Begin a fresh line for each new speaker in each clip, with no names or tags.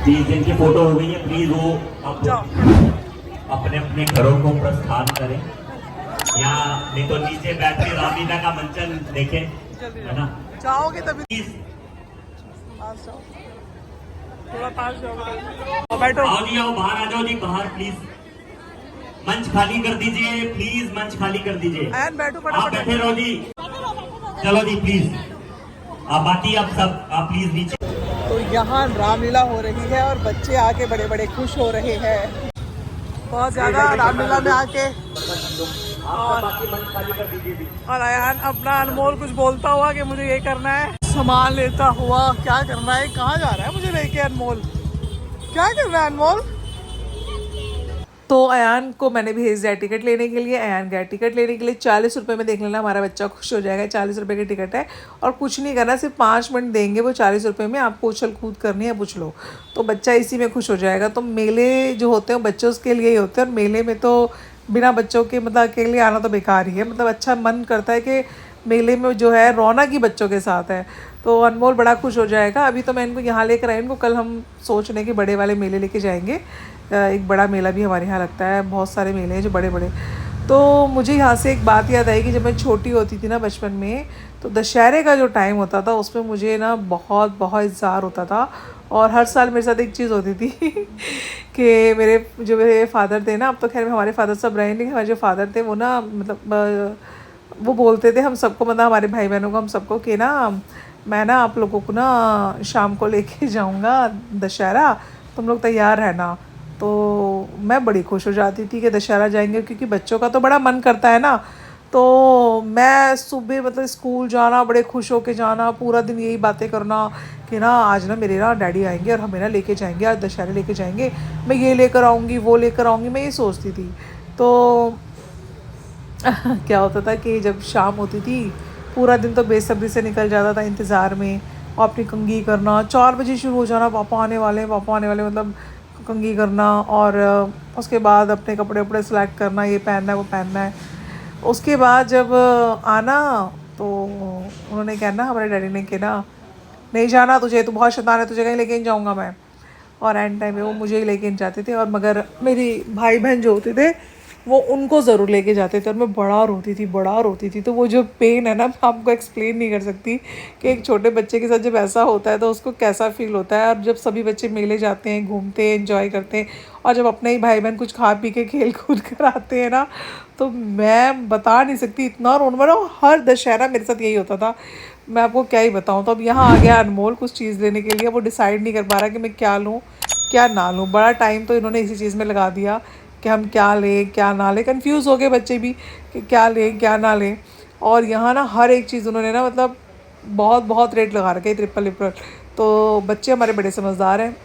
Please जिनकी photo हो गई है प्लीज वो अपने अपने घरों को प्रस्थान करें, या नहीं तो नीचे बैठ के रामीना का मंचन देखें, है ना।
जाओगे तभी
प्लीज
थोड़ा पास जाओगे। बैठो।
आओ जी, आओ बाहर आ जाओ जी, बाहर प्लीज। मंच खाली कर दीजिए प्लीज, मंच खाली कर दीजिए।
बैठो
आप बैठे रहो जी, चलो जी प्लीज। आप बाकी आप सब आप प्लीज नीचे।
तो यहाँ रामलीला हो रही है और बच्चे आके बड़े बड़े खुश हो रहे हैं बहुत ज्यादा रामलीला में आके। और अयान अपना अनमोल कुछ बोलता हुआ कि मुझे ये करना है, सामान लेता हुआ क्या करना है, कहाँ जा रहा है मुझे लेके अनमोल, क्या कर रहा है अनमोल। तो अयान को मैंने भेज दिया टिकट लेने के लिए। अयान गया टिकट लेने के लिए। 40 रुपये में देख लेना, हमारा बच्चा खुश हो जाएगा। 40 रुपये की टिकट है और कुछ नहीं करना, सिर्फ 5 मिनट देंगे वो 40 रुपये में। आपको उछल कूद करनी है, पूछ लो, तो बच्चा इसी में खुश हो जाएगा। तो मेले जो होते हैं बच्चों के लिए ही होते हैं, और मेले में तो बिना बच्चों के मतलब अकेले आना तो बेकार ही है। मतलब अच्छा मन करता है कि मेले में जो है रौनक ही बच्चों के साथ है। तो अनमोल बड़ा खुश हो जाएगा। अभी तो मैं इनको यहाँ लेकर आई, इनको कल हम सोच रहे हैं कि बड़े वाले मेले लेके जाएंगे। एक बड़ा मेला भी हमारे यहाँ लगता है, बहुत सारे मेले हैं जो बड़े बड़े। तो मुझे यहाँ से एक बात याद आई कि जब मैं छोटी होती थी ना बचपन में, तो दशहरे का जो टाइम होता था उसमें मुझे ना बहुत बहुत इंतज़ार होता था। और हर साल मेरे साथ एक चीज़ होती थी कि मेरे फादर थे ना, अब तो खैर हमारे फादर सब रहे नहीं, हमारे जो फादर थे वो ना मतलब वो बोलते थे हम सबको, मतलब हमारे भाई बहनों को, हम सबको कि ना मैं ना आप लोगों को ना शाम को लेके जाऊंगा दशहरा, तुम लोग तैयार रहना। तो मैं बड़ी खुश हो जाती थी कि दशहरा जाएंगे, क्योंकि बच्चों का तो बड़ा मन करता है ना। तो मैं सुबह मतलब स्कूल जाना, बड़े खुश होके जाना, पूरा दिन यही बातें करना कि ना आज ना मेरे ना डैडी आएंगे और हमें ना लेके जाएंगे, आज दशहरे लेके जाएंगे, मैं ये लेकर आऊँगी वो लेकर आऊँगी, मैं ये सोचती थी। तो क्या होता था कि जब शाम होती थी पूरा दिन तो बेसब्री से निकल जाता था इंतज़ार में, और अपनी कंघी करना। 4 बजे शुरू हो जाना, पापा आने वाले मतलब कंघी करना, और उसके बाद अपने कपड़े वपड़े सेलेक्ट करना, ये पहनना है वो पहनना है। उसके बाद जब आना तो उन्होंने कहना, हमारे डैडी ने कहना नहीं जाना तुझे, तू बहुत शैतान है, तुझे कहीं लेके नहीं जाऊँगा मैं। और एंड टाइम में वो मुझे ही लेके जाते थे, और मगर मेरी भाई बहन जो होते थे वो उनको ज़रूर लेके जाते थे, और मैं बड़ा रोती थी। तो वो जो पेन है ना, मैं आपको एक्सप्लेन नहीं कर सकती कि एक छोटे बच्चे के साथ जब ऐसा होता है तो उसको कैसा फील होता है। और जब सभी बच्चे मेले जाते हैं, घूमते हैं, एंजॉय करते हैं, और जब अपने ही भाई बहन कुछ खा पी के खेल कूद कर आते हैं ना, तो मैं बता नहीं सकती इतना रोना। मतलब हर दशहरा मेरे साथ यही होता था, मैं आपको क्या ही बताऊँ। तो अब यहाँ आ गया अनमोल कुछ चीज़ लेने के लिए, वो डिसाइड नहीं कर पा रहा कि मैं क्या लूँ क्या ना लूँ। बड़ा टाइम तो इन्होंने इसी चीज़ में लगा दिया कि हम क्या लें क्या ना लें, कंफ्यूज हो गए बच्चे भी कि क्या लें क्या ना लें। और यहाँ ना हर एक चीज़ उन्होंने ना मतलब बहुत बहुत रेट लगा रखे, ट्रिपल। तो बच्चे हमारे बड़े समझदार हैं,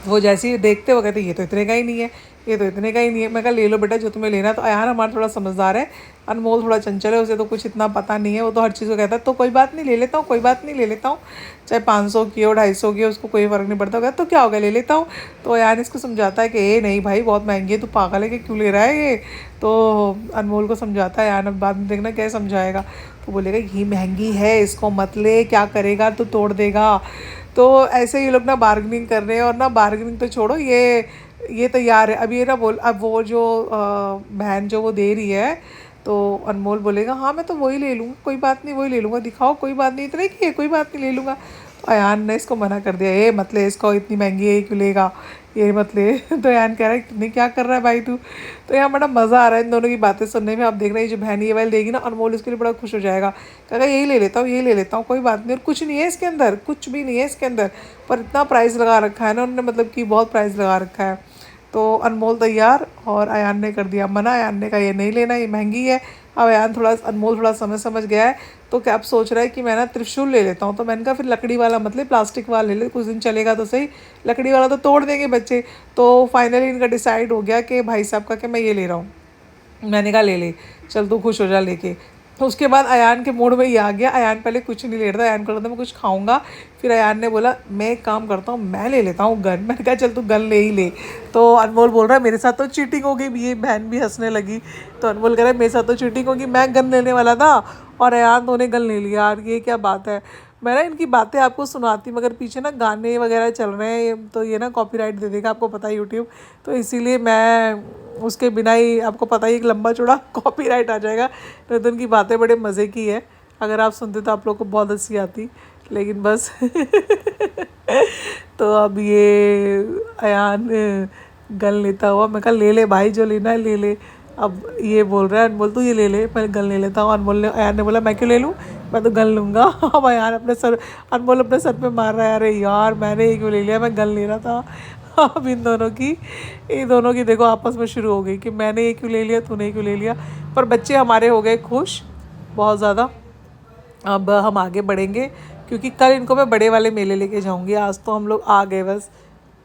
वो जैसे ही देखते वो कहते ये तो इतने का ही नहीं है, ये तो इतने का ही नहीं है। मैं कहा ले लो बेटा जो तुम्हें लेना। तो अयान हमारा थोड़ा समझदार है, अनमोल थोड़ा चंचल है, उसे तो कुछ इतना पता नहीं है, वो तो हर चीज़ को कहता है तो कोई बात नहीं ले लेता हूँ, कोई बात नहीं ले लेता हूँ, चाहे 500 की हो 250 की हो, उसको कोई फ़र्क नहीं पड़ता। कहता तो क्या हो गया ले लेता हूँ। तो अयान इसको समझाता है कि ये नहीं भाई बहुत महंगी है, तू पागल है कि क्यों ले रहा है ये। तो अनमोल को समझाता है अयान, अब बाद में देखना क्या समझाएगा। तो बोलेगा ये महंगी है, इसको मत ले, क्या करेगा तो तोड़ देगा। तो ऐसे ये लोग ना बार्गेनिंग कर रहे हैं, और ना बार्गेनिंग तो छोड़ो, ये तैयार है अब ये ना बोल, अब वो जो बहन जो वो दे रही है, तो अनमोल बोलेगा हाँ मैं तो वही ले लूँगा, कोई बात नहीं वही ले लूँगा, दिखाओ कोई बात नहीं, इतने की है कोई बात नहीं ले लूँगा। तो अयान ने इसको मना कर दिया, ये मत ले इसको, इतनी महंगी है क्यों लेगा, ये मत ले। तो अयान कह रहा है तुमने क्या कर रहा है भाई तू। तो यहाँ बड़ा मज़ा आ रहा है इन दोनों की बातें सुनने में। आप देख रहे हैं जो बहन ये वाली देगी ना, अनमोल इसके लिए बड़ा खुश हो जाएगा, कहेगा यही ले लेता हूँ यही ले लेता हूँ, कोई बात नहीं। और कुछ नहीं है इसके अंदर, कुछ भी नहीं है इसके अंदर, पर इतना प्राइस लगा रखा है ना उन्होंने, मतलब कि बहुत प्राइस लगा रखा है। तो अनमोल तैयार, और अयान ने कर दिया मना। अयान ने कहा ये नहीं लेना, ये महंगी है। अब अनमोल थोड़ा समझ गया है, तो क्या अब सोच रहा है कि मैं ना त्रिशूल ले लेता हूँ। तो मैंने कहा फिर लकड़ी वाला मतलब प्लास्टिक वाला ले ले, कुछ दिन चलेगा तो सही, लकड़ी वाला तो तोड़ देंगे बच्चे। तो फाइनली इनका डिसाइड हो गया कि भाई साहब का कि मैं ये ले रहा हूँ। मैंने कहा ले ले चल, तू खुश हो जा लेके। तो उसके बाद अयान के मूड में ये आ गया, अयान पहले कुछ नहीं ले रहा था, अयान को लगता मैं कुछ खाऊंगा। फिर अयान ने बोला मैं एक काम करता हूँ, मैं ले लेता हूँ गन। मैंने कहा चल तू गन ले ही ले। तो अनमोल बोल रहा है मेरे साथ तो चीटिंग हो गई, ये बहन भी हंसने लगी। तो अनमोल कह रहा है मेरे साथ तो चीटिंग होगी, मैं गन लेने वाला था और अयान तो ने गन ले लिया यार, ये क्या बात है। मैं ना इनकी बातें आपको सुनाती, मगर पीछे ना गाने वगैरह चल रहे हैं, तो ये ना कॉपीराइट दे देगा, आपको पता है यूट्यूब। तो इसीलिए मैं उसके बिना ही, आपको पता ही, एक लंबा चौड़ा कॉपीराइट आ जाएगा। तो इनकी बातें बड़े मज़े की है, अगर आप सुनते तो आप लोग को बहुत हंसी आती, लेकिन बस तो अब ये अयान गन लेता हुआ, मैं कहा ले ले भाई, जो लेना है ले ले। अब ये बोल रहा है अनमोल, तू ये ले ले, मैं गन ले लेता हूँ। अयान ने बोला मैं क्यों ले लूँ, मैं तो गन लूँगा। अब अनमोल अपने सर पे मार रहा है, अरे यार मैंने ये क्यों ले लिया, मैं गन ले रहा था। अब इन दोनों की देखो आपस में शुरू हो गई कि मैंने ये क्यों ले लिया, तूने ये क्यों ले लिया। पर बच्चे हमारे हो गए खुश बहुत ज़्यादा। अब हम आगे बढ़ेंगे, क्योंकि कल इनको मैं बड़े वाले मेले लेके जाऊंगी। आज तो हम लोग आ गए, बस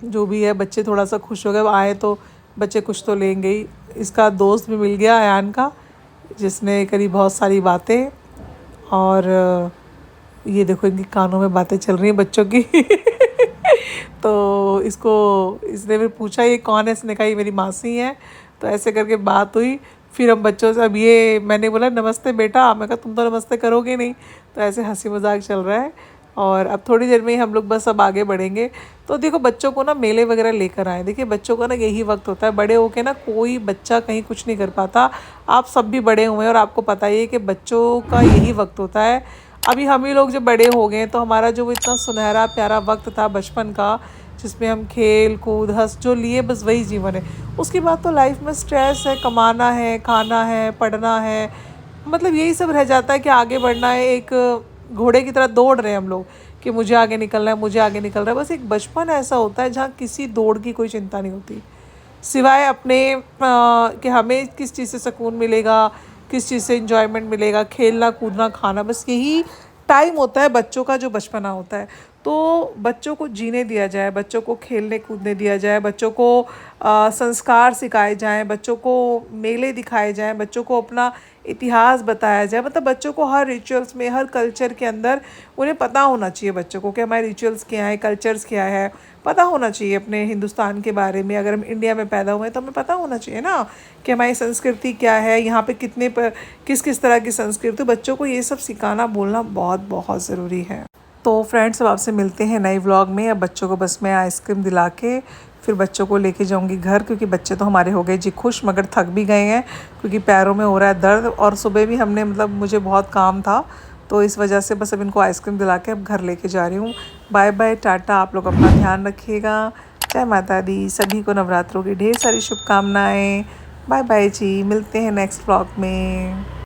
जो भी है बच्चे थोड़ा सा खुश हो गए, आए तो बच्चे कुछ तो लेंगे ही। इसका दोस्त भी मिल गया अयान का, जिसने करी बहुत सारी बातें। और ये देखो इनके कानों में बातें चल रही हैं बच्चों की। तो इसने फिर पूछा ये कौन है, इसने कहा ये मेरी मासी है। तो ऐसे करके बात हुई। फिर हम बच्चों से, अब ये मैंने बोला नमस्ते बेटा, मैं कहा तुम तो नमस्ते करोगे नहीं। तो ऐसे हंसी मजाक चल रहा है। और अब थोड़ी देर में ही हम लोग बस अब आगे बढ़ेंगे। तो देखो बच्चों को ना मेले वगैरह लेकर आए। देखिए बच्चों का ना यही वक्त होता है, बड़े होके ना कोई बच्चा कहीं कुछ नहीं कर पाता। आप सब भी बड़े हुए हैं और आपको पता ही है कि बच्चों का यही वक्त होता है। अभी हम ही लोग जब बड़े हो गए तो हमारा जो इतना सुनहरा प्यारा वक्त था बचपन का, जिसमें हम खेल कूद हंस जो लिए, बस वही जीवन है। उसके बाद तो लाइफ में स्ट्रेस है, कमाना है, खाना है, पढ़ना है, मतलब यही सब रह जाता है कि आगे बढ़ना है। एक घोड़े की तरह दौड़ रहे हैं हम लोग कि मुझे आगे निकलना है, मुझे आगे निकल रहा है। बस एक बचपन ऐसा होता है जहाँ किसी दौड़ की कोई चिंता नहीं होती, सिवाय अपने कि हमें किस चीज़ से सुकून मिलेगा, किस चीज़ से इंजॉयमेंट मिलेगा, खेलना कूदना खाना, बस यही टाइम होता है बच्चों का जो बचपना होता है। तो बच्चों को जीने दिया जाए, बच्चों को खेलने कूदने दिया जाए, बच्चों को संस्कार सिखाए जाएं, बच्चों को मेले दिखाए जाएं, बच्चों को अपना इतिहास बताया जाए। मतलब बच्चों को हर रिचुअल्स में, हर कल्चर के अंदर उन्हें पता होना चाहिए बच्चों को कि हमारे रिचुअल्स क्या हैं, कल्चर्स क्या है, पता होना चाहिए अपने हिंदुस्तान के बारे में। अगर हम इंडिया में पैदा हुए तो हमें पता होना चाहिए ना कि हमारी संस्कृति क्या है, यहाँ पे किस किस तरह की संस्कृति। तो बच्चों को ये सब सिखाना बोलना बहुत बहुत ज़रूरी है। तो फ्रेंड्स अब आपसे मिलते हैं नए व्लॉग में। अब बच्चों को बस मैं आइसक्रीम दिला के फिर बच्चों को लेके जाऊंगी घर, क्योंकि बच्चे तो हमारे हो गए जी खुश, मगर थक भी गए हैं क्योंकि पैरों में हो रहा है दर्द। और सुबह भी हमने मुझे बहुत काम था, तो इस वजह से बस अब इनको आइसक्रीम दिला के अब घर लेके जा रही हूँ। Bye bye, tata. आप लोग अपना ध्यान रखिएगा। जय माता दी। सभी को नवरात्रों की ढेर सारी शुभकामनाएँ। बाय बाय जी, मिलते हैं नेक्स्ट व्लॉग में।